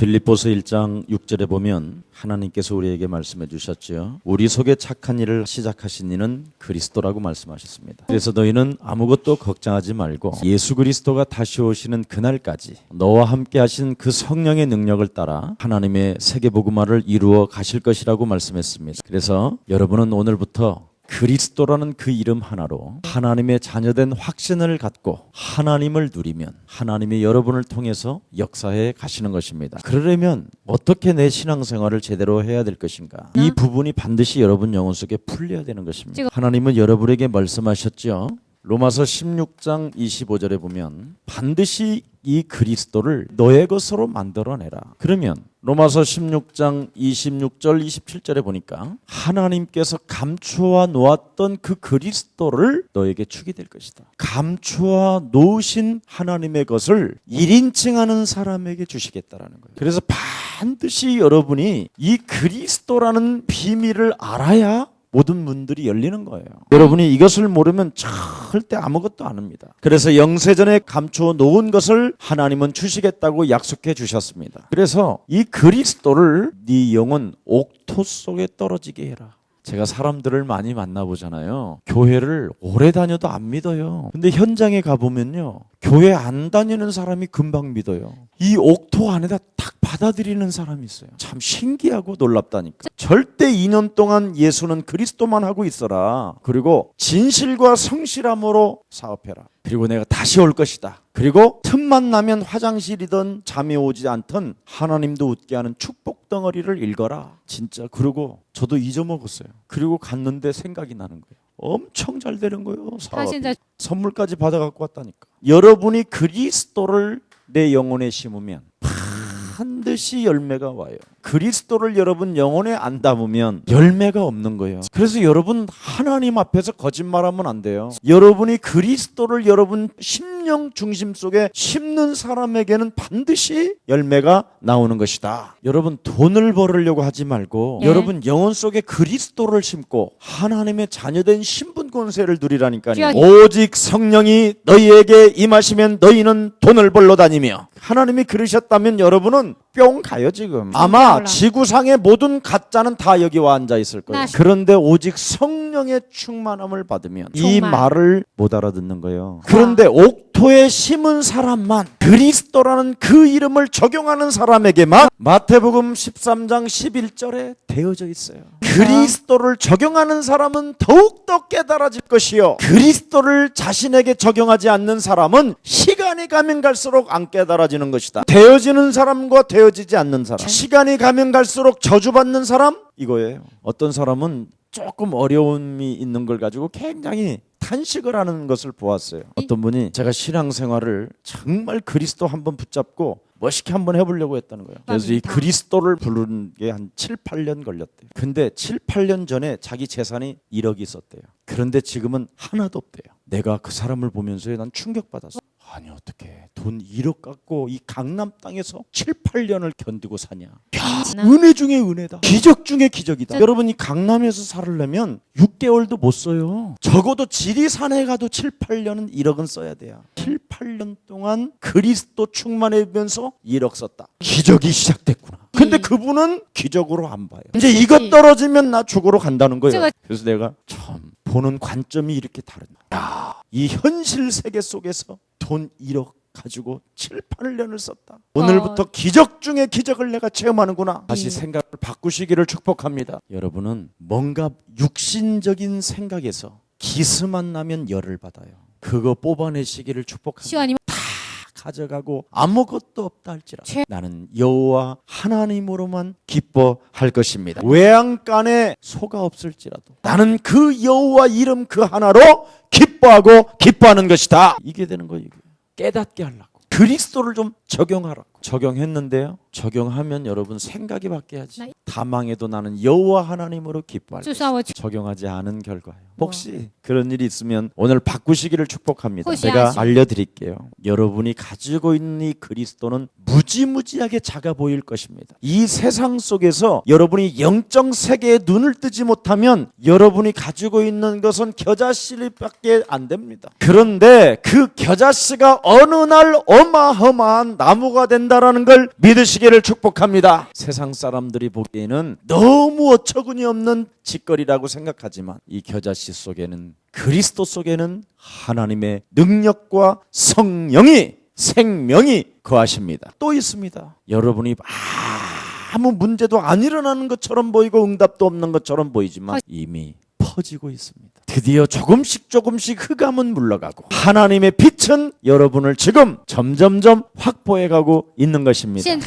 빌립보서 1장 6절에 보면 하나님께서 우리에게 말씀해 주셨죠. 우리 속에 착한 일을 시작하신 이는 그리스도라고 말씀하셨습니다. 그래서 너희는 아무것도 걱정하지 말고 예수 그리스도가 다시 오시는 그날까지 너와 함께 하신 그 성령의 능력을 따라 하나님의 세계복음화를 이루어 가실 것이라고 말씀했습니다. 그래서 여러분은 오늘부터 그리스도라는 그 이름 하나로 하나님의 자녀된 확신을 갖고 하나님을 누리면 하나님이 여러분을 통해서 역사해 가시는 것입니다. 그러려면 어떻게 내 신앙생활을 제대로 해야 될 것인가? 이 부분이 반드시 여러분 영혼 속에 풀려야 되는 것입니다. 하나님은 여러분에게 말씀하셨죠. 로마서 16장 25절에 보면 반드시 이 그리스도를 너의 것으로 만들어내라. 그러면 로마서 16장 26절 27절에 보니까 하나님께서 감추어 놓았던 그 그리스도를 너에게 주게 될 것이다. 감추어 놓으신 하나님의 것을 1인칭하는 사람에게 주시겠다라는 거예요. 그래서 반드시 여러분이 이 그리스도라는 비밀을 알아야 모든 문들이 열리는 거예요. 여러분이 이것을 모르면 절대 아무것도 안 합니다. 그래서 영세전에 감추어 놓은 것을 하나님은 주시겠다고 약속해 주셨습니다. 그래서 이 그리스도를 네 영혼 옥토 속에 떨어지게 해라. 제가 사람들을 많이 만나보잖아요. 교회를 오래 다녀도 안 믿어요. 근데 현장에 가보면요, 교회 안 다니는 사람이 금방 믿어요. 이 옥토 안에다 딱 받아들이는 사람이 있어요. 참 신기하고 놀랍다니까. 절대 2년 동안 예수는 그리스도만 하고 있어라. 그리고 진실과 성실함으로 사업해라. 그리고 내가 다시 올 것이다. 그리고 틈만 나면 화장실이든 잠이 오지 않든 하나님도 웃게 하는 축복 덩어리를 읽어라. 진짜. 그리고 저도 잊어먹었어요. 그리고 갔는데 생각이 나는 거예요. 엄청 잘 되는 거예요. 사업이. 선물까지 받아갖고 왔다니까. 여러분이 그리스도를 내 영혼에 심으면 반드시 열매가 와요. 그리스도를 여러분 영혼에 안 담으면 열매가 없는 거예요. 그래서 여러분 하나님 앞에서 거짓말하면 안 돼요. 여러분이 그리스도를 여러분 심령 중심 속에 심는 사람에게는 반드시 열매가 나오는 것이다. 여러분 돈을 벌으려고 하지 말고 여러분 영혼 속에 그리스도를 심고 하나님의 자녀된 신분 권세를 누리라니까요. 오직 성령이 너희에게 임하시면 너희는 돈을 벌러 다니며. 하나님이 그러셨다면 여러분은 뿅 가요 지금. 아마 지구상의 모든 가짜는 다 여기 와 앉아 있을 거예요. 그런데 오직 성령의 충만함을 받으면 이 말을 못 알아듣는 거예요. 그런데 옥토에 심은 사람만, 그리스도라는 그 이름을 적용하는 사람에게만 마태복음 13장 11절에 되어져 있어요. 그리스도를 적용하는 사람은 더욱더 깨달아질 것이요, 그리스도를 자신에게 적용하지 않는 사람은 시간이 가면 갈수록 안 깨달아지는 것이다. 되어지는 사람과 되어지지 않는 사람, 시간이 가면 갈수록 저주받는 사람, 이거예요. 어떤 사람은 조금 어려움이 있는 걸 가지고 굉장히 탄식을 하는 것을 보았어요. 어떤 분이 제가 신앙생활을 정말 그리스도 한번 붙잡고 멋있게 한번 해보려고 했다는 거예요. 그래서 이 그리스도를 부르는 게 한 7, 8년 걸렸대요. 근데 7, 8년 전에 자기 재산이 1억이 있었대요. 그런데 지금은 하나도 없대요. 내가 그 사람을 보면서 난 충격받았어. 아니 어떻게 돈 1억 갖고 이 강남 땅에서 7, 8년을 견디고 사냐. 야, 은혜 중에 은혜다. 기적 중에 기적이다. 여러분이 강남에서 살려면 6개월도 못 써요. 적어도 지리산에 가도 7, 8년은 1억은 써야 돼요. 7, 8년 동안 그리스도 충만하면서 1억 썼다. 기적이 시작됐구나. 근데 그분은 기적으로 안 봐요. 이제 이것 떨어지면 나 죽으러 간다는 거예요. 그래서 내가 참 보는 관점이 이렇게 다르다. 야, 이 현실 세계 속에서 돈 1억 가지고 7, 8년을 썼다. 오늘부터 기적 중에 기적을 내가 체험하는구나. 다시 생각을 바꾸시기를 축복합니다. 여러분은 뭔가 육신적인 생각에서 기스만 나면 열을 받아요. 그거 뽑아내시기를 축복합니다. 다 가져가고 아무것도 없다 할지라도 나는 여호와 하나님으로만 기뻐할 것입니다. 외양간에 소가 없을지라도 나는 그 여호와 이름 그 하나로 기뻐하고 기뻐하는 것이다. 이게 되는 거예요. 깨닫게 하려고. 그리스도를 좀 적용하라고. 적용했는데요. 적용하면 여러분 생각이 바뀌어야지. 다 사망해도 나는 여호와 하나님으로 기뻐할 就 것이다. 算我去 적용하지 않은 결과예요. 혹시 그런 일이 있으면 오늘 바꾸시기를 축복합니다. 혹시 제가 아시- 알려드릴게요. 여러분이 가지고 있는 이 그리스도는 무지무지하게 작아 보일 것입니다. 이 세상 속에서 여러분이 영적 세계에 눈을 뜨지 못하면 여러분이 가지고 있는 것은 겨자씨밖에 안 됩니다. 그런데 그 겨자씨가 어느 날 어마어마한 나무가 된다라는 걸 믿으시기를 축복합니다. 세상 사람들이 보기에는 너무 어처구니 없는 짓거리라고 생각하지만 이 겨자씨 속에는, 그리스도 속에는 하나님의 능력과 성령이, 생명이 거하십니다. 또 있습니다. 여러분이 아무 문제도 안 일어나는 것처럼 보이고 응답도 없는 것처럼 보이지만 이미 퍼지고 있습니다. 드디어 조금씩 흑암은 물러가고 하나님의 빛은 여러분을 지금 점점점 확보해가고 있는 것입니다. 现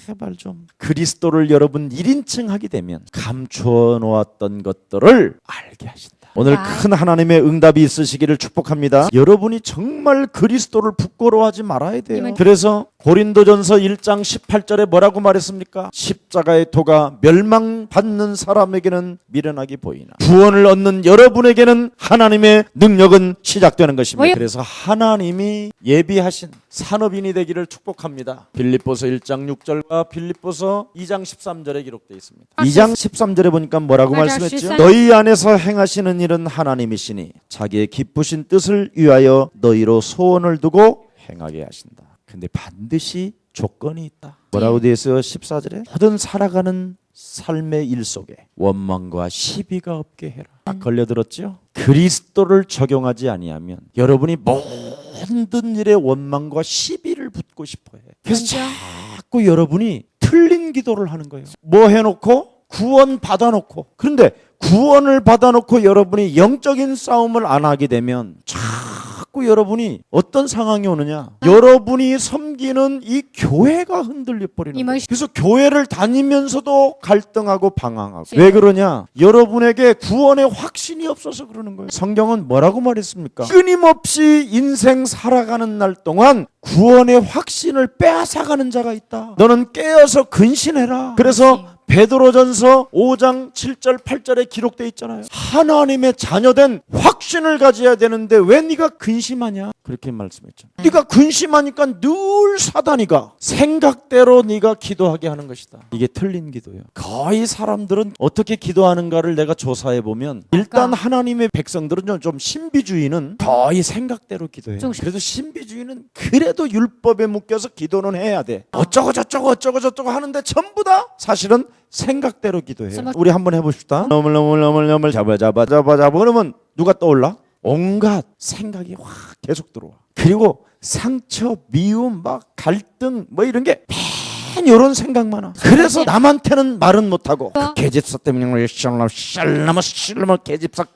제발 좀 그리스도를 여러분 1인칭 하게 되면 감추어 놓았던 것들을 알게 하신다. 오늘 큰 하나님의 응답이 있으시기를 축복합니다. 여러분이 정말 그리스도를 부끄러워하지 말아야 돼요. 그래서 고린도전서 1장 18절에 뭐라고 말했습니까? 십자가의 도가 멸망받는 사람에게는 미련하게 보이나 구원을 얻는 여러분에게는 하나님의 능력은 시작되는 것입니다. 그래서 하나님이 예비하신 산업인이 되기를 축복합니다. 빌립보서 1장 6절과 빌립보서 2장 13절에 기록되어 있습니다. 2장 13절에 보니까 뭐라고 말씀했죠? 너희 안에서 행하시는 일은 하나님이시니 자기의 기쁘신 뜻을 위하여 너희로 소원을 두고 행하게 하신다. 근데 반드시 조건이 있다. 뭐라고 되어 있어요? 14절에 모든 살아가는 삶의 일 속에 원망과 시비가 없게 해라. 딱 걸려들었죠? 그리스도를 적용하지 아니하면 여러분이 모든 일에 원망과 시비를 붙고 싶어해. 그래서 자꾸 여러분이 틀린 기도를 하는 거예요. 뭐 해놓고? 구원 받아놓고. 그런데 구원을 받아놓고 여러분이 영적인 싸움을 안 하게 되면 자꾸 여러분이 어떤 상황이 오느냐, 여러분이 섬기는 이 교회가 흔들려 버리는 거예요. 그래서 교회를 다니면서도 갈등하고 방황하고. 왜 그러냐? 여러분에게 구원의 확신이 없어서 그러는 거예요. 성경은 뭐라고 말했습니까? 끊임없이 인생 살아가는 날 동안 구원의 확신을 빼앗아가는 자가 있다. 너는 깨어서 근신해라. 그래서 베드로전서 5장 7절 8절에 기록되어 있잖아요. 하나님의 자녀된 확신을 가져야 되는데 왜 네가 근심하냐? 그렇게 말씀했죠. 네가 근심하니까 늘 사단이가 생각대로 네가 기도하게 하는 것이다. 이게 틀린 기도예요. 거의 사람들은 어떻게 기도하는가를 내가 조사해 보면 일단 하나님의 백성들은 좀 신비주의는 거의 생각대로 기도해요. 그래도 신비주의는 그래도 율법에 묶여서 기도는 해야 돼. 어쩌고 저쩌고 하는데 전부 다 사실은 생각대로 기도해요. 우리 한번 해봅시다. 너물 잡아 그러면 누가 떠올라? 온갖 생각이 확 계속 들어와. 그리고 상처, 미움, 막 갈등 뭐 이런 게 맨 이런 생각만 와. 그래서 남한테는 말은 못하고 계집사 때문에 샬라마 계집삭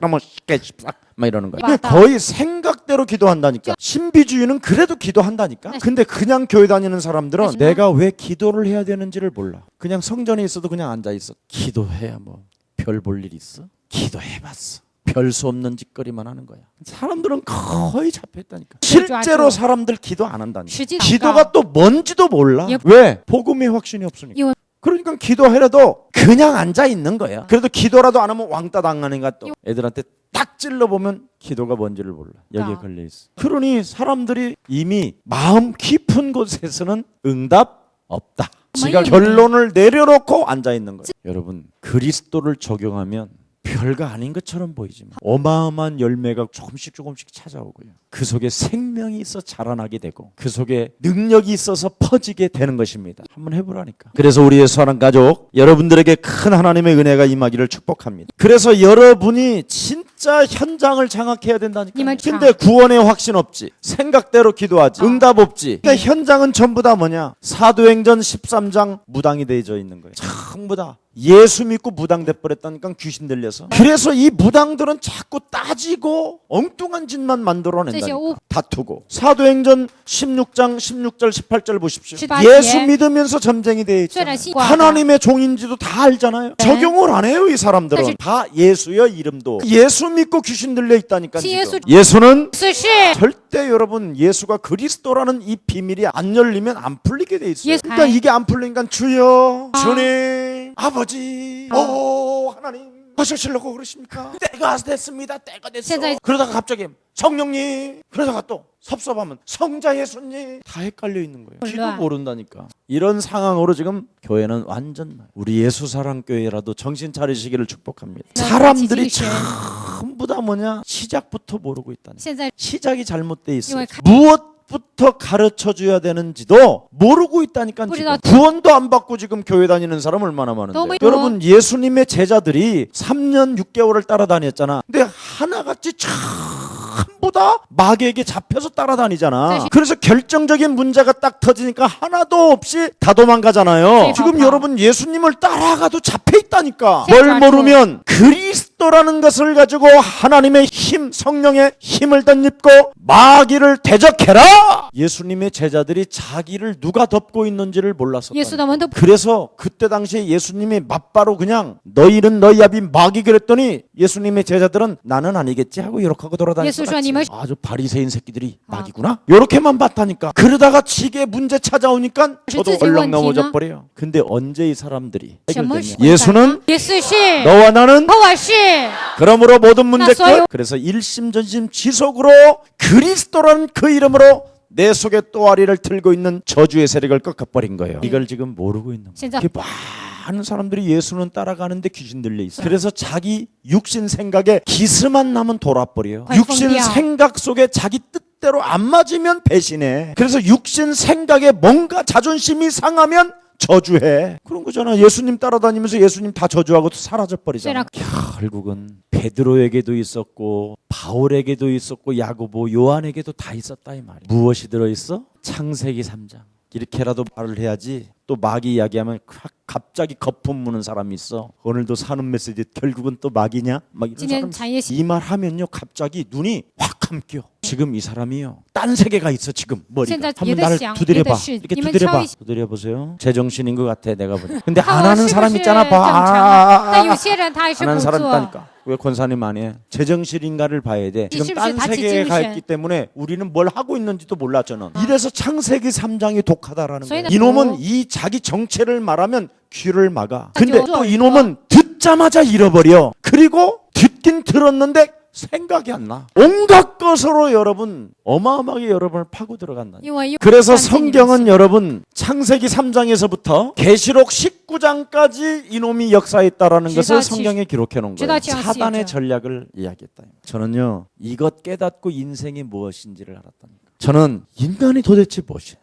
막 이러는 거야. 거의 생각대로 기도한다니까. 신비주의는 그래도 기도한다니까. 근데 그냥 교회 다니는 사람들은 내가 왜 기도를 해야 되는지를 몰라. 그냥 성전에 있어도 그냥 앉아있어. 기도해야 뭐 별 볼 일 있어? 기도해봤어. 별 수 없는 짓거리만 하는 거야. 사람들은 거의 잡혀있다니까. 실제로 사람들 기도 안 한다니까. 기도가 또 뭔지도 몰라. 왜? 복음의 확신이 없으니까. 그러니까 기도해라도 그냥 앉아있는 거야. 그래도 기도라도 안 하면 왕따 당하니까 또 애들한테 딱 찔러보면 기도가 뭔지를 몰라. 여기에 걸려있어. 그러니 사람들이 이미 마음 깊은 곳에서는 응답 없다. 지가 결론을 내려놓고 앉아있는 거예요. 여러분, 그리스도를 적용하면 별거 아닌 것처럼 보이지만 어마어마한 열매가 조금씩 찾아오고요. 그 속에 생명이 있어 자라나게 되고 그 속에 능력이 있어서 퍼지게 되는 것입니다. 한번 해보라니까. 그래서 우리 예수하는 가족 여러분들에게 큰 하나님의 은혜가 임하기를 축복합니다. 그래서 여러분이 진짜 현장을 장악해야 된다니까. 근데 구원의 확신 없지. 생각대로 기도하지. 응답 없지. 그러니까 현장은 전부 다 뭐냐? 사도행전 13장 무당이 되어져 있는 거예요. 전부 다. 예수 믿고 무당 돼버렸다니까 귀신 들려서. 그래서 이 무당들은 자꾸 따지고 엉뚱한 짓만 만들어낸다니까. 다투고. 사도행전 16장 16절 18절 보십시오. 예수 믿으면서 점쟁이 되어 있잖아요. 하나님의 종인지도 다 알잖아요. 적용을 안 해요. 이 사람들은. 다 예수여 이름도. 예수 믿고 귀신 들려 있다니까. 예수는 절대 여러분 예수가 그리스도라는 이 비밀이 안 열리면 안 풀리게 돼 있어요. 그러니까 이게 안 풀리니까 주여 주님 아버지, 오 하나님 하시려고 그러십니까? 때가 됐습니다. 때가 됐어. 그러다가 갑자기 성령님, 그러다가 또 섭섭하면 성자 예수님, 다 헷갈려 있는 거예요. 지도 모른다니까. 이런 상황으로 지금 교회는 완전, 우리 예수사랑교회라도 정신 차리시기를 축복합니다. 사람들이 전부 다 뭐냐, 시작부터 모르고 있다니. 시작이 잘못돼 있어요. 무엇부터 가르쳐 줘야 되는지도 모르고 있다니까. 지금 구원도 안 받고 지금 교회 다니는 사람 얼마나 많은데. 여러분, 예수님의 제자들이 3년 6개월을 따라다녔잖아. 근데 하나같이 전부 다 마귀에게 잡혀서 따라다니잖아. 그래서 결정적인 문제가 딱 터지니까 하나도 없이 다 도망가잖아요. 지금 여러분, 예수님을 따라가도 잡혀 있다니까. 뭘 모르면 그리스도라는 것을 가지고 하나님의 힘, 성령의 힘을 덧입고 마귀를 대적해라. 예수님의 제자들이 자기를 누가 덮고 있는지를 몰랐었다. 그래서 그때 당시에 예수님이 맞바로 그냥 너희는 너희 아비 마귀 그랬더니 예수님의 제자들은 나는 아니겠지 하고 이렇게 하고 돌아다녔어. 아주 바리새인 새끼들이 마귀구나 이렇게만 봤다니까. 그러다가 지게 문제 찾아오니까 저도 얼렁 넘어져 버려요. 근데 언제 이 사람들이 해결됐냐? 예수는 너와 나는 그러므로 모든 문제 끝. 그래서 일심전심 지속으로 그리스도라는 그 이름으로 내 속에 또아리를 틀고 있는 저주의 세력을 꺾어버린 거예요. 이걸 지금 모르고 있는 거예요. 많은 사람들이 예수는 따라가는데 귀신 들려 있어요. 그래서 자기 육신 생각에 기스만 나면 돌아버려요. 육신 생각 속에 자기 뜻대로 안 맞으면 배신해. 그래서 육신 생각에 뭔가 자존심이 상하면 저주해. 그런 거잖아. 예수님 따라다니면서 예수님 다 저주하고 사라져 버리잖아. 결국은 베드로에게도 있었고 바울에게도 있었고 야고보, 요한에게도 다 있었다 이 말이야. 무엇이 들어있어? 창세기 3장. 이렇게라도 말을 해야지 또 마귀 이야기하면 갑자기 거품 무는 사람이 있어. 오늘도 사는 메시지 결국은 또 마귀냐? 막 이런 사람 이 말 하면요 갑자기 눈이 확 감겨. 지금 이 사람이요 딴 세계가 있어. 지금 머리가 한번 나를 두드려봐. 이렇게 두드려봐. 두드려보세요. 제정신인 것 같아 내가 보니. 근데 안 하는 사람 있잖아. 안 하는 사람 있다니까. 왜 권사님 안 해? 제정신인가를 봐야 돼. 지금 딴 세계에 가 있기 때문에 우리는 뭘 하고 있는지도 몰라 저는. 이래서 창세기 3장이 독하다라는 거예요. 이놈은 이 자기 정체를 말하면 귀를 막아. 근데 또 이놈은 듣자마자 잃어버려. 그리고 듣긴 들었는데 생각이 안 나. 온갖 것으로 여러분 어마어마하게 여러분을 파고 들어간다. 그래서 성경은 여러분 창세기 3장에서부터 계시록 19장까지 이놈이 역사했다라는 것을 성경에 기록해 놓은 거예요. 사단의 전략을 이야기했다. 저는요 이것 깨닫고 인생이 무엇인지를 알았다니까. 저는 인간이 도대체 무엇이냐.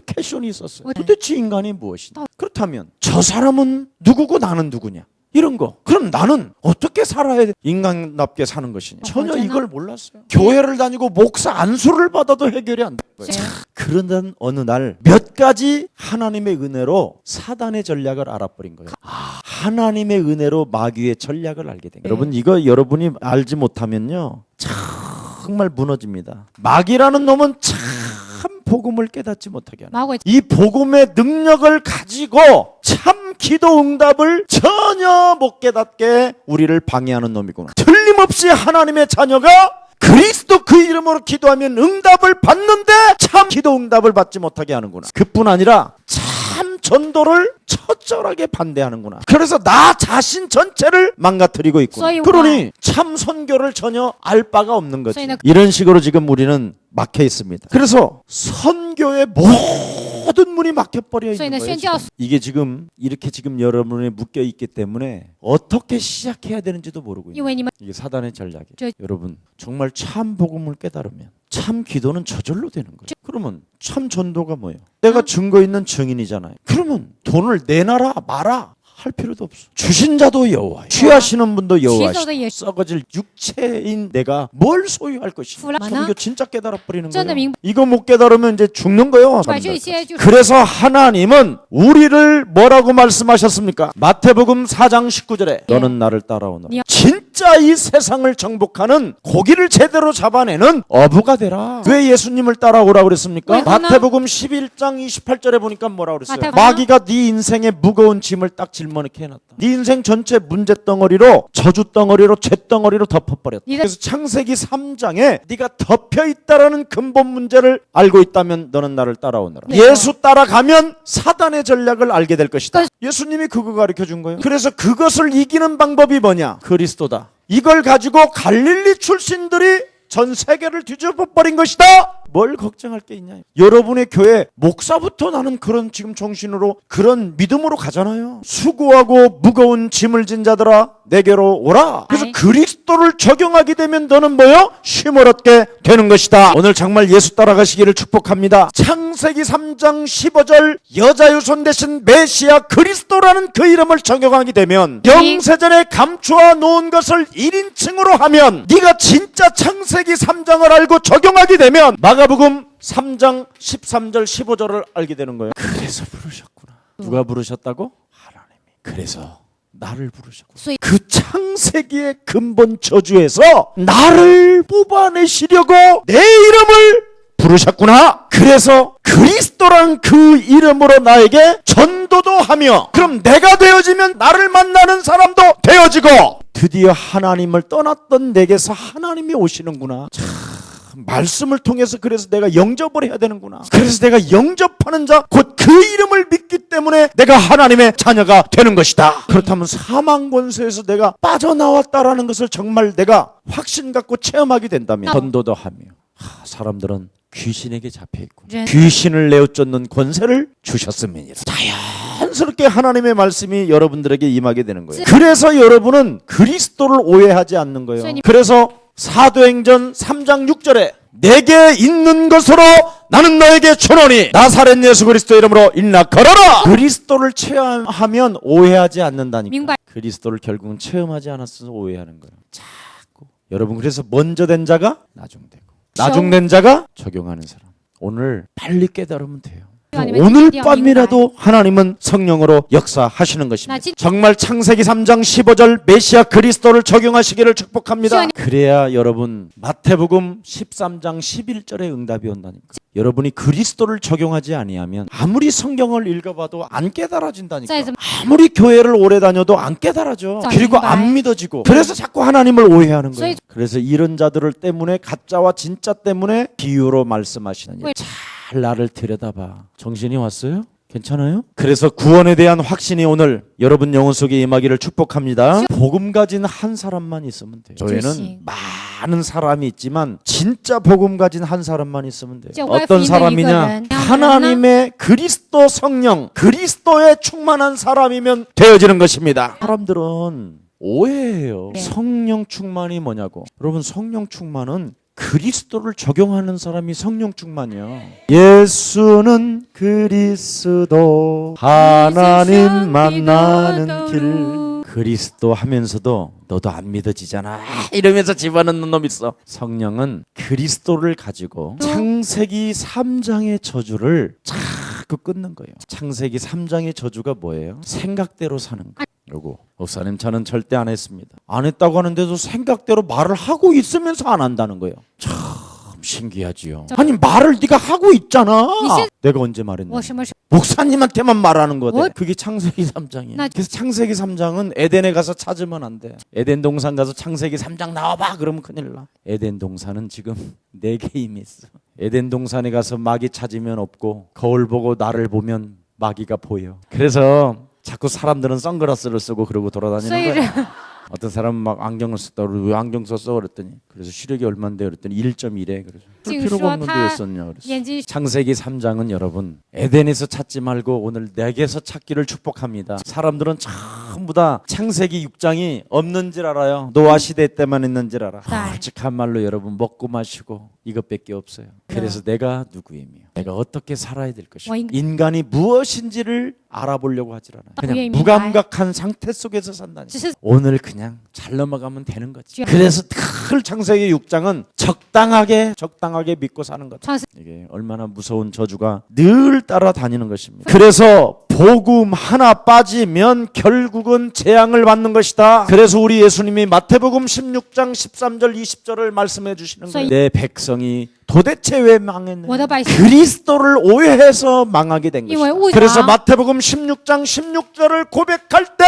퀘션이 있었어요. 도대체 인간이 무엇이냐. 그렇다면 저 사람은 누구고 나는 누구냐. 이런 거. 그럼 나는 어떻게 살아야 인간답게 사는 것이냐. 전혀 이걸 몰랐어요. 교회를 다니고 목사 안수를 받아도 해결이 안 된 거예요. 그러던 어느 날 몇 가지 하나님의 은혜로 사단의 전략을 알아버린 거예요. 하나님의 은혜로 마귀의 전략을 알게 된 거예요. 여러분 이거 여러분이 알지 못하면요 정말 무너집니다. 마귀라는 놈은 참 복음을 깨닫지 못하게 하는 이 복음의 능력을 가지고 참 기도 응답을 전혀 못 깨닫게 우리를 방해하는 놈이구나. 틀림없이 하나님의 자녀가 그리스도 그 이름으로 기도하면 응답을 받는데 참 기도 응답을 받지 못하게 하는구나. 그뿐 아니라 참 전도를 처절하게 반대하는구나. 그래서 나 자신 전체를 망가뜨리고 있구나. 그러니 참 선교를 전혀 알 바가 없는 거지. 이런 식으로 지금 우리는 막혀 있습니다. 그래서 선교의 모든 문이 막혀버려 있는 거예요. 지금. 이게 지금 이렇게 지금 여러분이 묶여 있기 때문에 어떻게 시작해야 되는지도 모르고 있는 거예요. 이게 사단의 전략이에요. 여러분 정말 참 복음을 깨달으면 참 기도는 저절로 되는 거예요. 그러면 참 전도가 뭐예요? 내가 증거 있는 증인이잖아요. 그러면 돈을 내놔라 마라 할 필요도 없어. 주신 자도 여호와, 취하시는 분도 여호와시. 썩어질 육체인 내가 뭘 소유할 것이냐. 선교 진짜 깨달아버리는 거예요. 이거 못 깨달으면 이제 죽는 거예요. 그래서 하나님은 우리를 뭐라고 말씀하셨습니까? 마태복음 4장 19절에 너는 나를 따라오너라. 진짜 이 세상을 정복하는 고기를 제대로 잡아내는 어부가 되라. 왜 예수님을 따라오라고 그랬습니까? 마태복음 11장 28절에 보니까 뭐라고 그랬어요? 마귀가 네 인생의 무거운 짐을 딱 짊어지고 실머니게 해놨다. 네 인생 전체 문제 덩어리로, 저주 덩어리로, 죄 덩어리로 덮어버렸다. 그래서 창세기 3장에 네가 덮여있다라는 근본 문제를 알고 있다면 너는 나를 따라오너라. 네. 예수 따라가면 사단의 전략을 알게 될 것이다. 예수님이 그거 가르쳐준 거예요. 그래서 그것을 이기는 방법이 뭐냐? 그리스도다. 이걸 가지고 갈릴리 출신들이 전 세계를 뒤집어버린 것이다. 뭘 걱정할 게 있냐? 여러분의 교회 목사부터 나는 그런 지금 정신으로, 그런 믿음으로 가잖아요. 수고하고 무거운 짐을 진 자들아 내게로 오라. 그래서 그리스도를 적용하게 되면 너는 뭐요? 쉼을 얻게 되는 것이다. 오늘 정말 예수 따라가시기를 축복합니다. 창세기 3장 15절 여자 유손 대신 메시아 그리스도라는 그 이름을 적용하게 되면, 영세전에 감추어 놓은 것을 1인칭으로 하면, 네가 진짜 창세기 3장을 알고 적용하게 되면 마가복음 3장 13절 15절을 알게 되는 거예요. 그래서 부르셨구나. 누가 부르셨다고? 하나님이. 그래서 나를 부르셨고, 그 창세기의 근본 저주에서 나를 뽑아내시려고 내 이름을 부르셨구나. 그래서 그리스도란 그 이름으로 나에게 전도도 하며, 그럼 내가 되어지면 나를 만나는 사람도 되어지고, 드디어 하나님을 떠났던 내게서 하나님이 오시는구나. 참, 말씀을 통해서 그래서 내가 영접을 해야 되는구나. 그래서 내가 영접하는 자, 곧 그 이름을 믿기 때문에 내가 하나님의 자녀가 되는 것이다. 그렇다면 사망 권세에서 내가 빠져나왔다라는 것을 정말 내가 확신 갖고 체험하게 된다면 전도도 하며, 사람들은 귀신에게 잡혀있고 귀신을 내어쫓는 권세를 주셨음이니라. 자연스럽게 하나님의 말씀이 여러분들에게 임하게 되는 거예요. 그래서 여러분은 그리스도를 오해하지 않는 거예요. 그래서 사도행전 3장 6절에 내게 있는 것으로 나는 너에게 주노니 나사렛 예수 그리스도 이름으로 일어나 걸어라. 그리스도를 체험하면 오해하지 않는다니까. 그리스도를 결국은 체험하지 않았어서 오해하는 거예요. 자꾸 여러분, 그래서 먼저 된 자가 나중되고 나중된 자가 적용하는 사람. 오늘 빨리 깨달으면 돼요. 오늘 밤이라도 하나님은 성령으로 역사하시는 것입니다. 정말 창세기 3장 15절 메시아 그리스도를 적용하시기를 축복합니다. 그래야 여러분 마태복음 13장 11절에 응답이 온다니까. 여러분이 그리스도를 적용하지 아니하면 아무리 성경을 읽어봐도 안 깨달아진다니까. 아무리 교회를 오래 다녀도 안 깨달아져. 그리고 안 믿어지고. 그래서 자꾸 하나님을 오해하는 거예요. 그래서 이런 자들을 때문에, 가짜와 진짜 때문에 비유로 말씀하시는 거예요. 잘 나를 들여다봐. 정신이 왔어요? 괜찮아요? 그래서 구원에 대한 확신이 오늘 여러분 영혼 속에 임하기를 축복합니다. 복음 가진 한 사람만 있으면 돼요. 교회는 많은 사람이 있지만 진짜 복음 가진 한 사람만 있으면 돼요. 어떤 사람이냐? 하나님의 그리스도 성령, 그리스도에 충만한 사람이면 되어지는 것입니다. 사람들은 오해해요. 성령 충만이 뭐냐고. 여러분, 성령 충만은 그리스도를 적용하는 사람이 성령 충만이요. 예수는 그리스도, 하나님 만나는 길. 그리스도 하면서도 너도 안 믿어지잖아 이러면서 집어넣는 놈 있어. 성령은 그리스도를 가지고 창세기 3장의 저주를 자꾸 끊는 거예요. 창세기 3장의 저주가 뭐예요? 생각대로 사는 거. 요거 목사님, 저는 절대 안 했습니다. 안 했다고 하는데도 생각대로 말을 하고 있으면서 안 한다는 거예요. 참 신기하지요. 아니, 말을 네가 하고 있잖아. 내가 언제 말했냐? 목사님한테만 말하는 거대. 그게 창세기 3장이에요. 그래서 창세기 3장은 에덴에 가서 찾으면 안 돼. 에덴 동산 가서 창세기 3장 나와봐 그러면 큰일 나. 에덴 동산은 지금 내게 이미 있어. 에덴 동산에 가서 마귀 찾으면 없고, 거울 보고 나를 보면 마귀가 보여. 그래서 자꾸 사람들은 선글라스를 쓰고 그러고 돌아다니는 거야. 어떤 사람은 막 안경을 썼다. 왜 안경 썼어? 그랬더니, 그래서 시력이 얼마인데? 그랬더니 1.1에. 그래서 쓸 필요가 없는데 왜 썼냐 그랬어. 창세기 3장은 여러분 에덴에서 찾지 말고 오늘 내게서 찾기를 축복합니다. 사람들은 전부 다 창세기 6장이 없는 줄 알아요. 노아 시대 때만 있는 줄 알아. 솔직한 말로 여러분, 먹고 마시고 이것밖에 없어요. 그래서 내가 누구이며 내가 어떻게 살아야 될 것인가, 인간이 무엇인지를 알아보려고 하질 않아요. 그냥 무감각한 상태 속에서 산다니까. 오늘 그냥 잘 넘어가면 되는 거지. 그래서 늘 창세기 6장은 적당하게 믿고 사는 거다. 이게 얼마나 무서운 저주가 늘 따라다니는 것입니다. 그래서 복음 하나 빠지면 결국은 재앙을 받는 것이다. 그래서 우리 예수님이 마태복음 16장 13절 20절을 말씀해 주시는 거예요. 내 백성이 도대체 왜 망했느냐? 我的百姓 그리스도를 오해해서 망하게 된 因为 것이다. 误 그래서 导， 마태복음 16장 16절을 고백할 때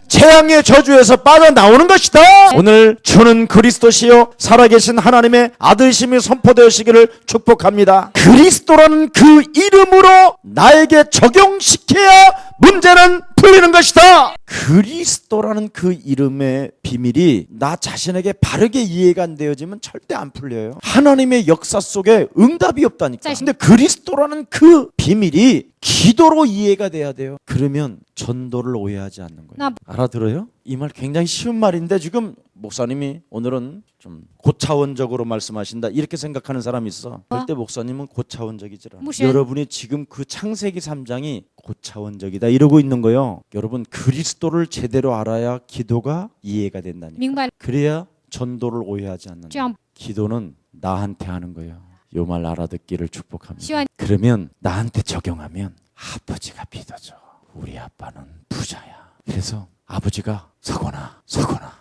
재앙의 저주에서 빠져나오는 것이다. 오늘 주는 그리스도시요 살아계신 하나님의 아들심이 선포되시기를 축복합니다. 그리스도라는 그 이름으로 나에게 적용시켜야 문제는 풀리는 것이다. 그리스도라는 그 이름의 비밀이 나 자신에게 바르게 이해가 안 되어지면 절대 안 풀려요. 하나님의 역사 속에 응답이 없다니까. 근데 그리스도라는 그 비밀이 기도로 이해가 돼야 돼요. 그러면 전도를 오해하지 않는 거예요. 알아들어요? 이 말 굉장히 쉬운 말인데 지금 목사님이 오늘은 좀 고차원적으로 말씀하신다 이렇게 생각하는 사람이 있어. 절대 목사님은 고차원적이지라. 무슨? 여러분이 지금 그 창세기 3장이 고차원적이다 이러고 있는 거예요. 여러분 그리스도를 제대로 알아야 기도가 이해가 된다니까. 明白了， 그래야 전도를 오해하지 않는다. 这样 기도는 나한테 하는 거예요. 요 말 알아듣기를 축복합니다. 시원. 그러면 나한테 적용하면 아버지가 믿어줘. 우리 아빠는 부자야. 그래서 아버지가 서거나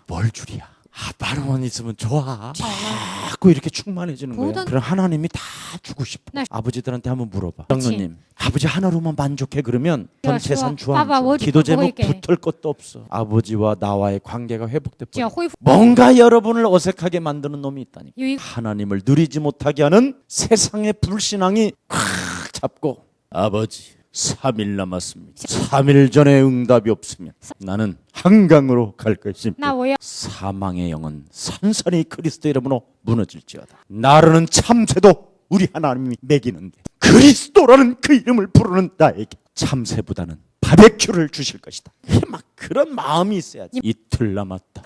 뭘 줄이야. 아빠만 있으면 좋아. 자꾸 이렇게 충만해지는 거예요. 모든- 그럼 하나님이 다 주고 싶어. 네. 아버지들한테 한번 물어봐. 그치. 장로님, 아버지 하나로만 만족해 그러면 전 그래서 재산 줘. 봐봐, 안 줘? 뭐 기도 제목 보일게. 붙을 것도 없어. 아버지와 나와의 관계가 只 회복돼. 要恢复， 뭔가 여러분을 어색하게 만드는 놈이 있다니. 有一个 하나님을 누리지 못하게 하는 세상의 불신앙이 꽉 잡고 아버지 3일 남았습니다. 3일 전에 응답이 없으면 나는 한강으로 갈 것입니다. 那我要 사망의 영은 산산이 그리스도 이름으로 무너질지어다. 나르는 참새도 우리 하나님이 먹이는데 그리스도라는 그 이름을 부르는 나에게 참새보다는 바베큐를 주실 것이다. 막 그런 마음이 있어야지. 이틀 남았다.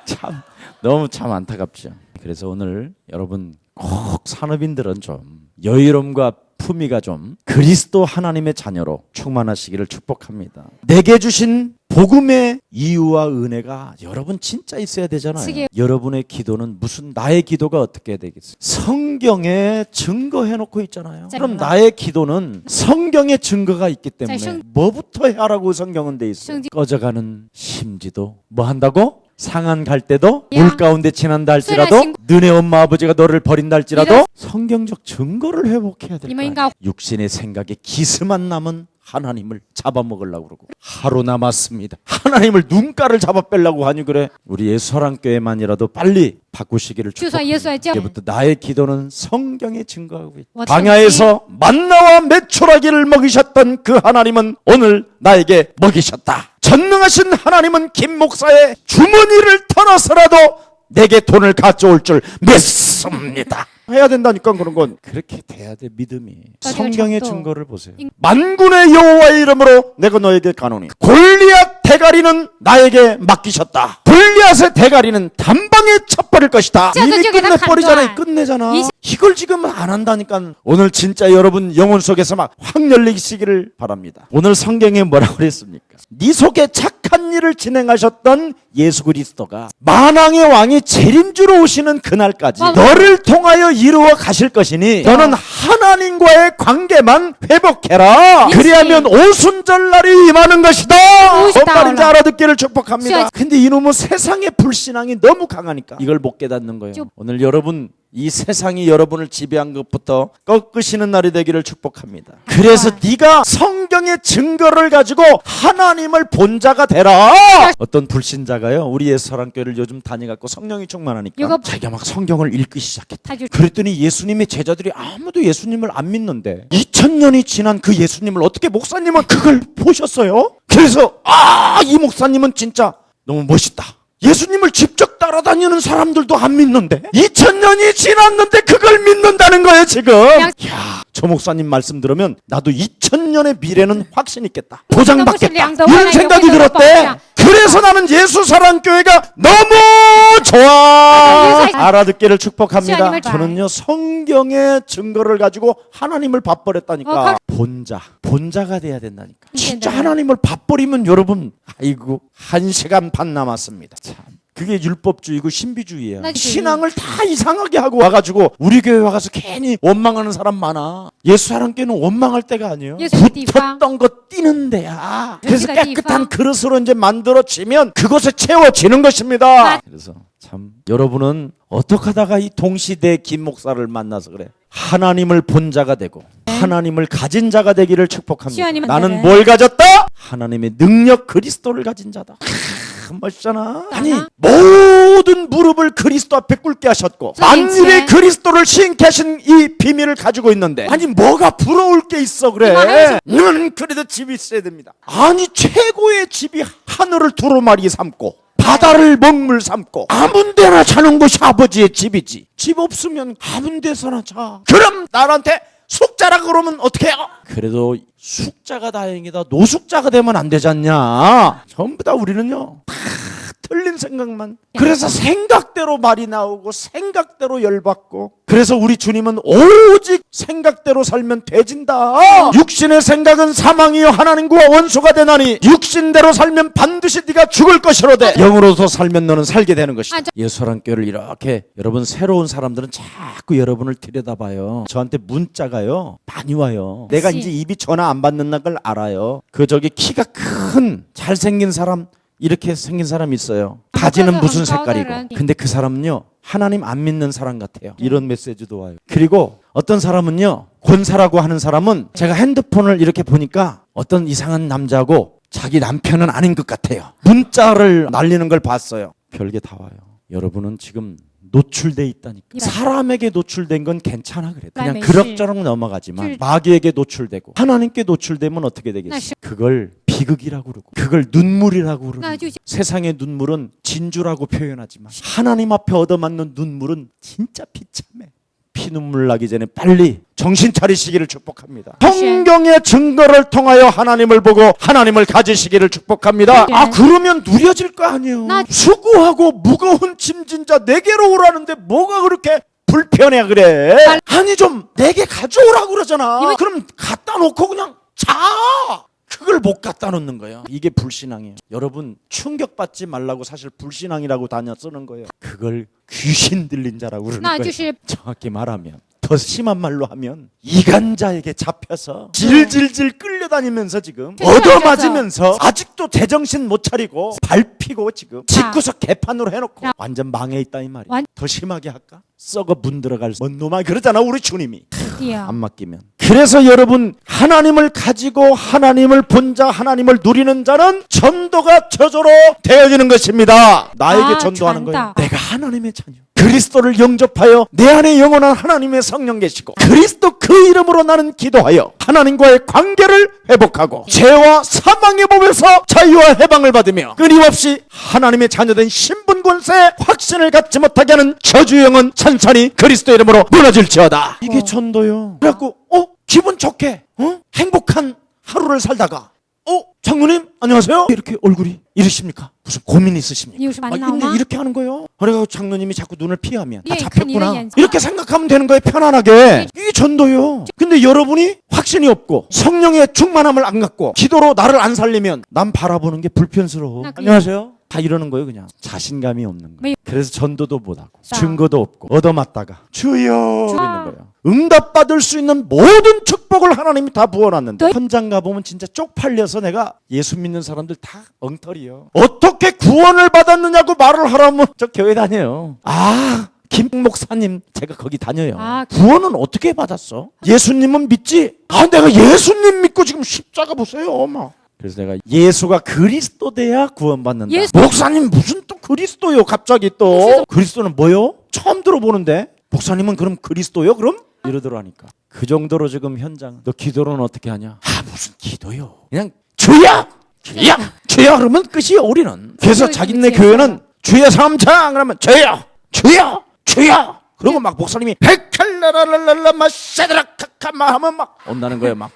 참 너무 참 안타깝죠. 그래서 오늘 여러분 꼭 산업인들은 좀 여유로움과 품위가 좀 그리스도 하나님의 자녀로 충만하시기를 축복합니다. 내게 주신 복음의 이유와 은혜가 여러분 진짜 있어야 되잖아요. 쓰게- 여러분의 기도는 무슨 나의 기도가 어떻게 되겠어요? 성경에 증거해 놓고 있잖아요. 그럼 잠깐만. 나의 기도는 성경에 증거가 있기 때문에 자, 뭐부터 하라고 성경은 돼 있어요. 성지- 꺼져가는 심지도 뭐 한다고? 상한 갈 때도 야. 물 가운데 지난다 할지라도 쓰라신- 너네 엄마 아버지가 너를 버린다 할지라도 이런- 성경적 증거를 회복해야 될 你 거야. 们应该 육신의 생각에 기스만 남은 하나님을 잡아먹으려고 그러고 하루 남았습니다. 하나님을 눈가를 잡아 빼려고 하니 그래. 우리 예수사랑교회만이라도 빨리 바꾸시기를 就算 축복합니다. 耶稣来教， 이제부터 나의 기도는 성경에 증거하고 있다. 와, 광야에서 만나와 메추라기를 먹이셨던 그 하나님은 오늘 나에게 먹이셨다. 전능하신 하나님은 김 목사의 주머니를 털어서라도 내게 돈을 가져올 줄 믿습니다. 해야 된다니까 그런 건 그렇게 돼야 돼. 믿음이 성경의 정도. 증거를 보세요. 인- 만군의 여호와의 이름으로 내가 너에게 가노니 골리앗 대가리는 나에게 맡기셨다. 골리앗의 대가리는 단방에 쳐버릴 것이다. 진짜 이미 저기 다 끝내버리잖아요. 간다. 끝내잖아. 이- 이걸 지금 안 한다니까. 오늘 진짜 여러분 영혼 속에서 막 확 열리시기를 바랍니다. 오늘 성경에 뭐라고 그랬습니까? 네 속에 착한 일을 진행하셨던 예수 그리스도가 만왕의 왕이 재림주로 오시는 그날까지 맞아. 너를 통하여 이루어 가실 것이니 너는 하나님과의 관계만 회복해라. 미치. 그리하면 오순절 날이 임하는 것이다. 오시다 뭔 말인지 올라. 알아듣기를 축복합니다. 시원. 근데 이놈은 세상의 불신앙이 너무 강하니까 이걸 못 깨닫는 거예요. 좀- 오늘 여러분 이 세상이 여러분을 지배한 것부터 꺾으시는 날이 되기를 축복합니다. 그래서 네가 성경의 증거를 가지고 하나님을 본 자가 되라. 어떤 불신자가요 우리 예수사랑교회를 요즘 다니갖고 성령이 충만하니까 이거- 자기가 막 성경을 읽기 시작했다. 다 주- 그랬더니 예수님의 제자들이 아무도 예수님을 안 믿는데 2000년이 지난 그 예수님을 어떻게 목사님은 그걸 보셨어요? 그래서 이 목사님은 진짜 너무 멋있다. 예수님을 직접 따라다니는 사람들도 안 믿는데 2000년이 지났는데 그걸 믿는다는 거예요 지금. 야, 저 목사님 말씀 들으면 나도 2000년의 미래는 확신 있겠다. 보장받겠다. 이런 생각이 들었대. 그래서 나는 예수사랑교회가 너무 좋아. 알아듣기를 축복합니다. 저는요 성경의 증거를 가지고 하나님을 밥버렸다니까. 본자가 돼야 된다니까. 진짜 하나님을 밥버리면 여러분 아이고 1시간 반 남았습니다. 참. 그게 율법주의고 신비주의예요. 신앙을 다 이상하게 하고 와가지고 우리 교회 와가서 괜히 원망하는 사람 많아. 예수사랑교회는 원망할 때가 아니에요. 붙었던 거 띄는 데야. 그래서 깨끗한 그릇으로 이제 만들어지면 그것에 채워지는 것입니다. 그래서 참 여러분은 어떻게 하다가 이 동시대 김 목사를 만나서 그래 하나님을 본 자가 되고 하나님을 가진 자가 되기를 축복합니다. 시원히 나는 뭘 가졌다? 하나님의 능력 그리스도를 가진 자다. 멋있잖아. 아니 모든 무릎을 그리스도 앞에 꿇게 하셨고 만일의 그리스도를 시인케 하신 이 비밀을 가지고 있는데 아니 뭐가 부러울 게 있어 그래. 너는 그래도 집이 있어야 됩니다. 아니 최고의 집이 하늘을 두루마리 삼고 바다를 먹물 삼고 아무 데나 자는 곳이 아버지의 집이지. 집 없으면 아무 데서나 자. 그럼 나한테 숙자라 그러면 어떻게 해요? 그래도 숙자가 다행이다. 노숙자가 되면 안 되지 않냐. 전부 다 우리는요 다 틀린 생각만. 그래서 생각대로 말이 나오고 생각대로 열받고. 그래서 우리 주님은 오직 생각대로 살면 돼진다. 육신의 생각은 사망이요 하나님과 원수가 되나니 육신대로 살면 반드시 네가 죽을 것이로되 영으로서 살면 너는 살게 되는 것이다. 예수랑교를 이렇게 여러분 새로운 사람들은 자꾸 여러분을 들여다봐요. 저한테 문자가요 많이 와요. 내가 이제 입이 전화 안 받는 걸 알아요. 그 저기 키가 큰 잘생긴 사람 이렇게 생긴 사람 있어요. 바지는 무슨 색깔이고. 근데 그 사람은요 하나님 안 믿는 사람 같아요. 이런 메시지도 와요. 그리고 어떤 사람은요 권사라고 하는 사람은 제가 핸드폰을 이렇게 보니까 어떤 이상한 남자고 자기 남편은 아닌 것 같아요. 문자를 날리는 걸 봤어요. 별게 다 와요. 여러분은 지금 노출돼 있다니까. 사람에게 노출된 건 괜찮아 그래. 그냥 그럭저럭 넘어가지만 마귀에게 노출되고 하나님께 노출되면 어떻게 되겠어? 그걸 비극이라고 그러고 그걸 눈물이라고 그러고 세상의 눈물은 진주라고 표현하지만 하나님 앞에 얻어맞는 눈물은 진짜 비참해. 피눈물 나기 전에 빨리 정신 차리시기를 축복합니다. 성경의 증거를 통하여 하나님을 보고 하나님을 가지시기를 축복합니다. 아 그러면 누려질 거 아니에요. 수고하고 무거운 짐진 자 내게로 오라는데 뭐가 그렇게 불편해 그래. 아니 좀 내게 가져오라고 그러잖아. 그럼 갖다 놓고 그냥 자. 그걸 못 갖다 놓는 거예요. 이게 불신앙이에요. 여러분 충격받지 말라고 사실 불신앙이라고 다녀 쓰는 거예요. 그걸 귀신 들린 자라고 그러는 거예요. 정확히 말하면 더 심한 말로 하면 이간자에게 잡혀서 질질질 끌려다니면서 지금 얻어맞으면서 아직도 제정신 못 차리고 밟히고 지금 집구석 개판으로 해놓고 완전 망해 있다 이 말이에요. 더 심하게 할까? 썩어 문 들어갈 뭔 놈아 그러잖아 우리 주님이. 안 맡기면. 그래서 여러분 하나님을 가지고 하나님을 본 자 하나님을 누리는 자는 전도가 저절로 되어지는 것입니다. 나에게 전도하는 거예요. 내가 하나님의 자녀 그리스도를 영접하여 내 안에 영원한 하나님의 성령 계시고 그리스도 그 이름으로 나는 기도하여 하나님과의 관계를 회복하고 죄와 사망의 법에서 자유와 해방을 받으며 끊임없이 하나님의 자녀된 신분 권세의 확신을 갖지 못하게 하는 저주 영은 찬찬히 그리스도 이름으로 무너질지어다. 이게 전도요. 그래갖고 기분 좋게 행복한 하루를 살다가 장로님 안녕하세요. 이렇게 얼굴이 이러십니까? 무슨 고민 있으십니까? 근데 이렇게 하는 거예요. 그래서 장로님이 자꾸 눈을 피하면 잡혔구나 이렇게 생각하면 되는 거예요. 편안하게. 이게 전도요. 근데 여러분이 확신이 없고 성령의 충만함을 안 갖고 기도로 나를 안 살리면 남 바라보는 게 불편스러워. 안녕하세요. 다 이러는 거예요. 그냥 자신감이 없는 거예요. 그래서 전도도 못하고 증거도 없고 얻어맞다가 주여 이러는 거예요. 응답받을 수 있는 모든 축복을 하나님이 다 부어놨는데 현장 가보면 진짜 쪽팔려서 내가 예수 믿는 사람들 다 엉터리요. 어떻게 구원을 받았느냐고 말을 하라면 저 교회 다녀요. 김 목사님 제가 거기 다녀요. 구원은 어떻게 받았어? 예수님은 믿지? 내가 예수님 믿고 지금 십자가 보세요 막. 그래서 내가 예수가 그리스도 돼야 구원받는다. 목사님 무슨 또 그리스도요 갑자기 또. 그리스도는 뭐요? 처음 들어보는데. 목사님은 그럼 그리스도요 그럼? 이러더라니까. 그 정도로 지금 현장. 너 기도는 어떻게 하냐? 무슨 기도요? 그냥 주야! 주야! 주야 그러면 끝이요 우리는. 그래서 자기네 교회는 주의 삼창 그러면 주야! 주야! 주야! 그러고 막 목사님이 헤칼라라랄랄라 마샤드라카카마 하면 막 온다는 거예요 막.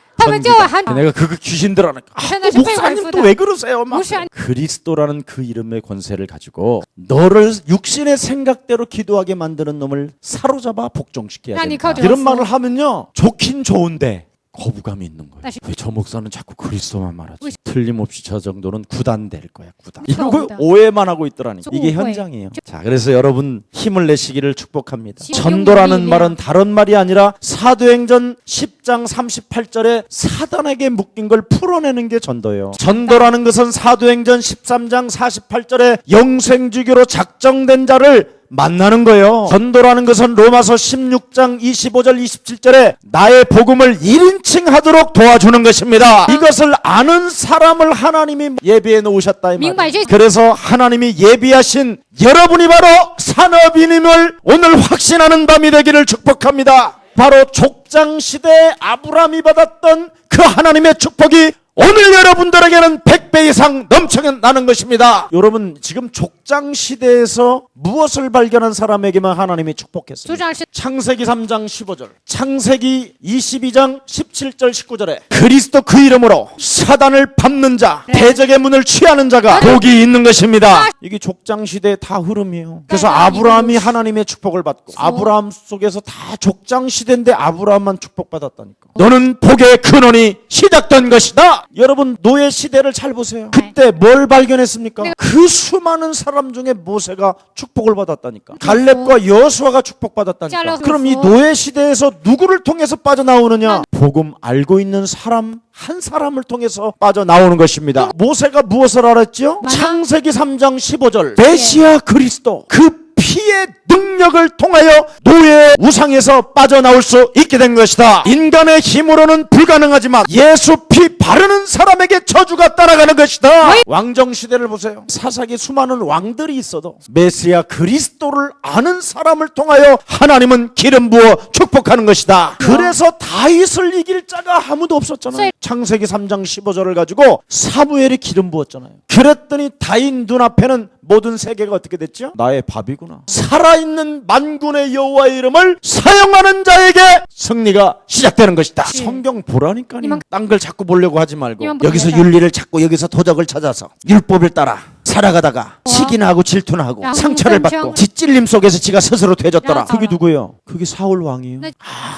내가 그거 귀신들 하니까 목사님 또 왜 그러세요? 막. 그리스도라는 그 이름의 권세를 가지고 너를 육신의 생각대로 기도하게 만드는 놈을 사로잡아 복종시켜야 된다. 이런 말을 하면요 좋긴 좋은데 거부감이 있는 거예요. 다시. 왜 저 목사는 자꾸 그리스도만 말하지? 틀림없이 저 정도는 구단될 거야. 구단. 그렇죠. 이러고 오해만 하고 있더라니까. 이게 오해. 현장이에요. 자, 그래서 여러분 힘을 내시기를 축복합니다. 지금 전도라는 우리 말은 다른 말이 아니라 사도행전 10장 38절에 사단에게 묶인 걸 풀어내는 게 전도예요. 전도라는 것은 사도행전 13장 48절에 영생주교로 작정된 자를 만나는 거예요. 전도라는 것은 로마서 16장 25절 27절에 나의 복음을 1인칭 하도록 도와주는 것입니다. 이것을 아는 사람을 하나님이 예비해 놓으셨다 이 말이에요. 그래서 하나님이 예비하신 여러분이 바로 산업인임을 오늘 확신하는 밤이 되기를 축복합니다. 바로 족장시대에 아브라함이 받았던 그 하나님의 축복이 오늘 여러분들에게는 100배 이상 넘쳐나는 것입니다. 여러분 지금 족장시대에서 무엇을 발견한 사람에게만 하나님이 축복했어요. 창세기 3장 15절, 창세기 22장 17절 19절에 그리스도 그 이름으로 사단을 밟는 자, 대적의 문을 취하는 자가 복이 있는 것입니다. 이게 족장시대의 다 흐름이에요. 그래서 아브라함이 하나님의 축복을 받고 아브라함 속에서 다 족장시대인데 아브라함만 축복받았다니까. 너는 복의 근원이 시작된 것이다. 여러분 노예 시대를 잘 보세요. 그때 뭘 발견했습니까? 그 수많은 사람 중에 모세가 축복을 받았다니까. 갈렙과 여호수아가 축복받았다니까. 그럼 이 노예 시대에서 누구를 통해서 빠져나오느냐? 복음 알고 있는 사람 한 사람을 통해서 빠져나오는 것입니다. 모세가 무엇을 알았죠? 창세기 3장 15절 메시아 그리스도 그 피의 능력을 통하여 노예의 우상에서 빠져나올 수 있게 된 것이다. 인간의 힘으로는 불가능하지만 예수 피 바르는 사람에게 저주가 따라가는 것이다. 왕정시대를 보세요. 사사기 수많은 왕들이 있어도 메시아 그리스도를 아는 사람을 통하여 하나님은 기름 부어 축복하는 것이다. 그래서 다윗을 이길 자가 아무도 없었잖아요. 창세기 3장 15절을 가지고 사무엘이 기름 부었잖아요. 그랬더니 다윗 눈앞에는 모든 세계가 어떻게 됐죠? 나의 밥이구나. 살아있는 만군의 여호와의 이름을 사용하는 자에게 승리가 시작되는 것이다. 성경 보라니까요. 딴 걸 자꾸 보려고 하지 말고 여기서 윤리를 찾고 여기서 도덕을 찾아서 율법을 따라 살아가다가 시기나 하고 질투나 하고 상처를 받고 뒷찔림 속에서 지가 스스로 되졌더라. 그게 누구예요? 그게 사울 왕이에요.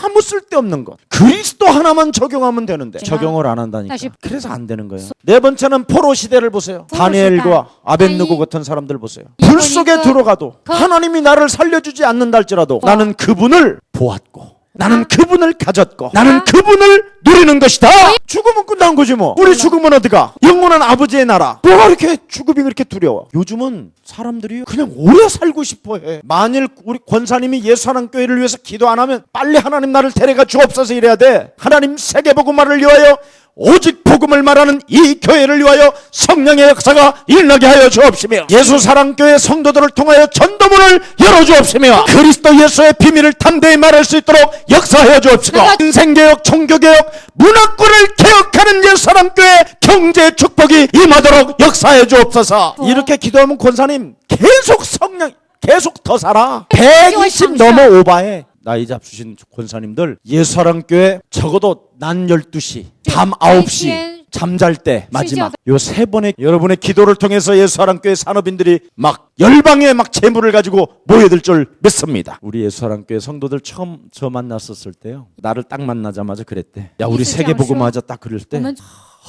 아무 쓸데없는 것. 그리스도 하나만 적용하면 되는데 적용을 안 한다니까. 그래서 안 되는 거예요. 네 번째는 포로 시대를 보세요. 다니엘과 아벤누고 같은 사람들 보세요. 불 속에 들어가도 하나님이 나를 살려주지 않는다 할지라도 나는 그분을 보았고 나는 그분을 가졌고 나는 그분을 누리는 것이다. 죽으면 끝난 거지 뭐. 우리 죽으면 어디가? 영원한 아버지의 나라. 뭐가 이렇게 죽음이 그렇게 두려워? 요즘은 사람들이 그냥 오래 살고 싶어해. 만일 우리 권사님이 예수하나님교회를 위해서 기도 안 하면 빨리 하나님 나를 데려가 주옵소서 이래야 돼. 하나님 세계복음화를 위하여 오직 복음을 말하는 이 교회를 위하여 성령의 역사가 일어나게 하여 주옵시며 예수사랑교회 성도들을 통하여 전도문을 열어주옵시며 그리스도 예수의 비밀을 담대히 말할 수 있도록 역사하여 주옵시고 인생개혁, 종교개혁, 문화권을 개혁하는 예수사랑교회 경제 축복이 임하도록 역사해 주옵소서. 이렇게 기도하면 권사님 계속 성령 계속 더 살아. 120 넘어 오바해. 나이 잡수신 권사님들 예수사랑교회 적어도 낮 12시 밤 9시 잠잘 때 마지막 요 세 번의 여러분의 기도를 통해서 예수사랑교회 산업인들이 막 열방에 막 재물을 가지고 모여들 줄 믿습니다. 우리 예수사랑교회 성도들 처음 저 만났었을 때요 나를 딱 만나자마자 그랬대. 야 우리 세계복음화하자 딱 그럴 때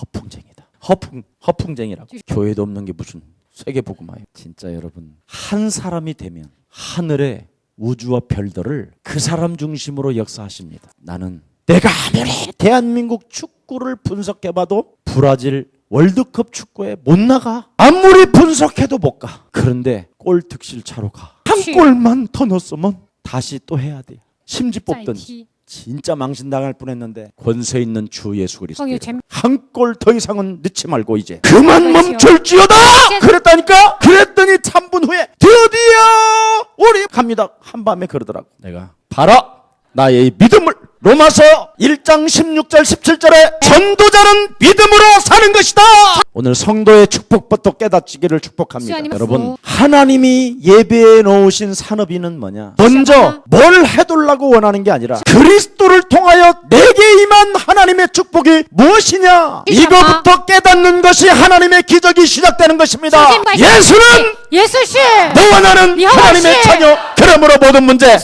허풍쟁이다. 허풍쟁이라고. 교회도 없는 게 무슨 세계복음화예요. 진짜 여러분 한 사람이 되면 하늘에 우주와 별들을 그 사람 중심으로 역사하십니다. 나는 내가 아무리 대한민국 축구를 분석해봐도 브라질 월드컵 축구에 못 나가. 아무리 분석해도 못 가. 그런데 골 득실 차로 가. 한 골만 더 넣었으면 다시 또 해야 돼. 심지 뽑던 진짜 망신당할 뻔했는데 권세 있는 주 예수 그리스도 한 골 더 이상은 넣지 말고 이제 그만 멈출지어다 그랬다니까. 그랬더니 3분 후에 드디어 우리 갑니다. 한밤에 그러더라고. 내가 봐라 나의 믿음을. 로마서 1장 16절 17절에 전도자는 믿음으로 사는 것이다. 오늘 성도의 축복부터 깨닫기를 축복합니다. 여러분 하나님이 예배해 놓으신 산업인은 뭐냐? 먼저 뭘 해달라고 원하는 게 아니라 그리스도를 통하여 내게 임한 하나님의 축복이 무엇이냐? 이거부터 깨닫는 것이 하나님의 기적이 시작되는 것입니다. 예수는 예수씨 너와 나는 하나님의 자녀. 그러므로 모든 문제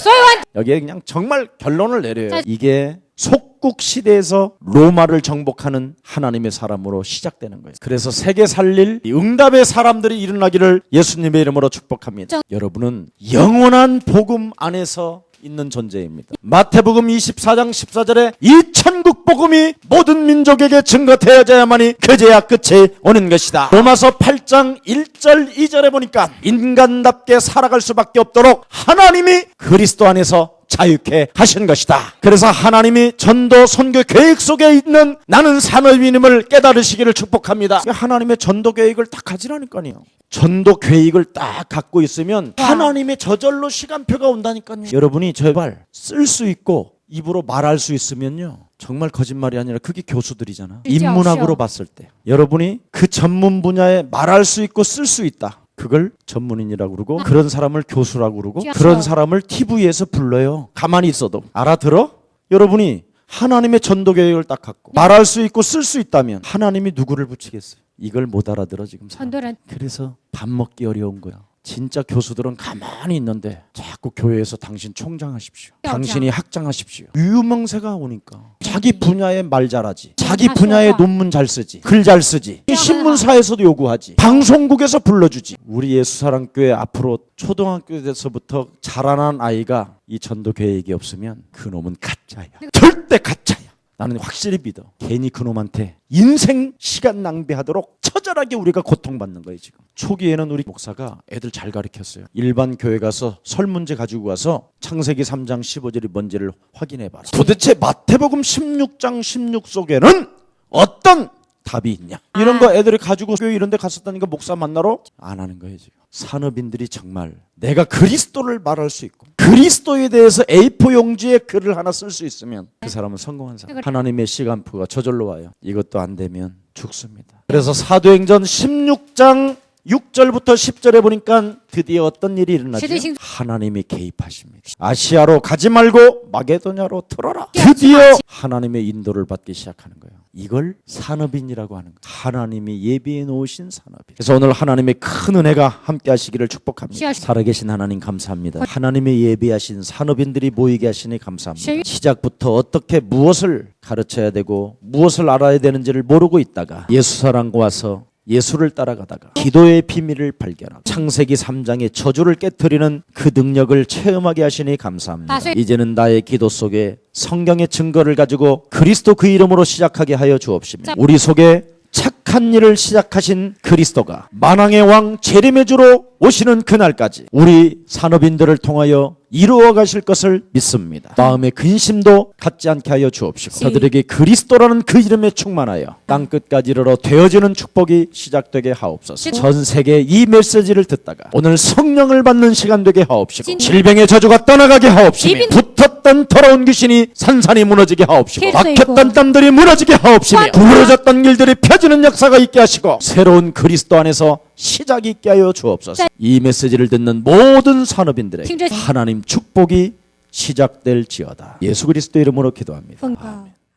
여기에 그냥 정말 결론을 내려요. 이게 속국 시대에서 로마를 정복하는 하나님의 사람으로 시작되는 거예요. 그래서 세계 살릴 응답의 사람들이 일어나기를 예수님의 이름으로 축복합니다. 여러분은 영원한 복음 안에서 있는 존재입니다. 마태복음 24장 14절에 이 천국 복음이 모든 민족에게 증거되어져야만이 그제야 끝이 오는 것이다. 로마서 8장 1절 2절에 보니까 인간답게 살아갈 수밖에 없도록 하나님이 그리스도 안에서 자유케 하신 것이다. 그래서 하나님이 전도 선교 계획 속에 있는 나는 산업인임을 깨달으시기를 축복합니다. 하나님의 전도 계획을 딱 가지라니까요. 전도 계획을 딱 갖고 있으면 하나님의 저절로 시간표가 온다니까요. 여러분이 제발 쓸 수 있고 입으로 말할 수 있으면요, 정말 거짓말이 아니라 그게 교수들이잖아. 인문학으로 봤을 때 여러분이 그 전문 분야에 말할 수 있고 쓸 수 있다, 그걸 전문인이라고 그러고 그런 사람을 교수라고 그러고 그런 사람을 TV에서 불러요. 가만히 있어도 알아들어? 여러분이 하나님의 전도 계획을 딱 갖고 말할 수 있고 쓸 수 있다면 하나님이 누구를 붙이겠어요? 이걸 못 알아들어 지금 사람. 그래서 밥 먹기 어려운 거야. 진짜 교수들은 가만히 있는데 자꾸 교회에서 당신 총장하십시오, 당신이 학장하십시오, 유명세가 오니까 자기 분야에 말 잘하지, 자기 분야에 논문 잘 쓰지, 글 잘 쓰지, 신문사에서도 요구하지, 방송국에서 불러주지. 우리 예수사랑교회 앞으로 초등학교에서부터 자라난 아이가 이 전도 계획이 없으면 그놈은 가짜야. 절대 가짜야. 나는 확실히 믿어. 괜히 그놈한테 인생 시간 낭비하도록 처절하게 우리가 고통받는 거예요. 지금 초기에는 우리 목사가 애들 잘 가르쳤어요. 일반 교회 가서 설문지 가지고 가서 창세기 3장 15절이 뭔지를 확인해봐라. 도대체 마태복음 16장 16 속에는 어떤 답이 있냐, 이런 거 애들이 가지고 교회 이런 데 갔었다니까 목사 만나러 안 하는 거예요. 지금 산업인들이 정말 내가 그리스도를 말할 수 있고 그리스도에 대해서 A4 용지에 글을 하나 쓸 수 있으면 그 사람은 성공한 사람. 하나님의 시간표가 저절로 와요. 이것도 안 되면 죽습니다. 그래서 사도행전 16장 6절부터 10절에 보니까 드디어 어떤 일이 일어나죠? 하나님이 개입하십니다. 아시아로 가지 말고 마게도냐로 틀어라. 드디어 하나님의 인도를 받기 시작하는 거예요. 이걸 산업인이라고 하는 거예요. 하나님이 예비해 놓으신 산업인. 그래서 오늘 하나님의 큰 은혜가 함께 하시기를 축복합니다. 살아계신 하나님 감사합니다. 하나님의 예비하신 산업인들이 모이게 하시니 감사합니다. 시작부터 어떻게 무엇을 가르쳐야 되고 무엇을 알아야 되는지를 모르고 있다가 예수사랑과 와서 예수를 따라가다가 기도의 비밀을 발견하고 창세기 3장의 저주를 깨트리는 그 능력을 체험하게 하시니 감사합니다. 이제는 나의 기도 속에 성경의 증거를 가지고 그리스도 그 이름으로 시작하게 하여 주옵시며 우리 속에 착한 일을 시작하신 그리스도가 만왕의 왕 재림의 주로 오시는 그날까지 우리 산업인들을 통하여 이루어 가실 것을 믿습니다. 마음의 근심도 갖지 않게 하여 주옵시고 저들에게 그리스도라는 그 이름에 충만하여 땅끝까지 이르러 되어지는 축복이 시작되게 하옵소서. 전 세계 이 메시지를 듣다가 오늘 성령을 받는 시간 되게 하옵시고 질병의 저주가 떠나가게 하옵시며 붙었던 더러운 귀신이 산산이 무너지게 하옵시고 막혔던 땀들이 무너지게 하옵시며 부러졌던 길들이 펴지는 역사가 있게 하시고 새로운 그리스도 안에서 시작이 있게 하여 주옵소서. 이 메시지를 듣는 모든 산업인들에게 하나님 축복이 시작될지어다. 예수 그리스도 이름으로 기도합니다. 아멘.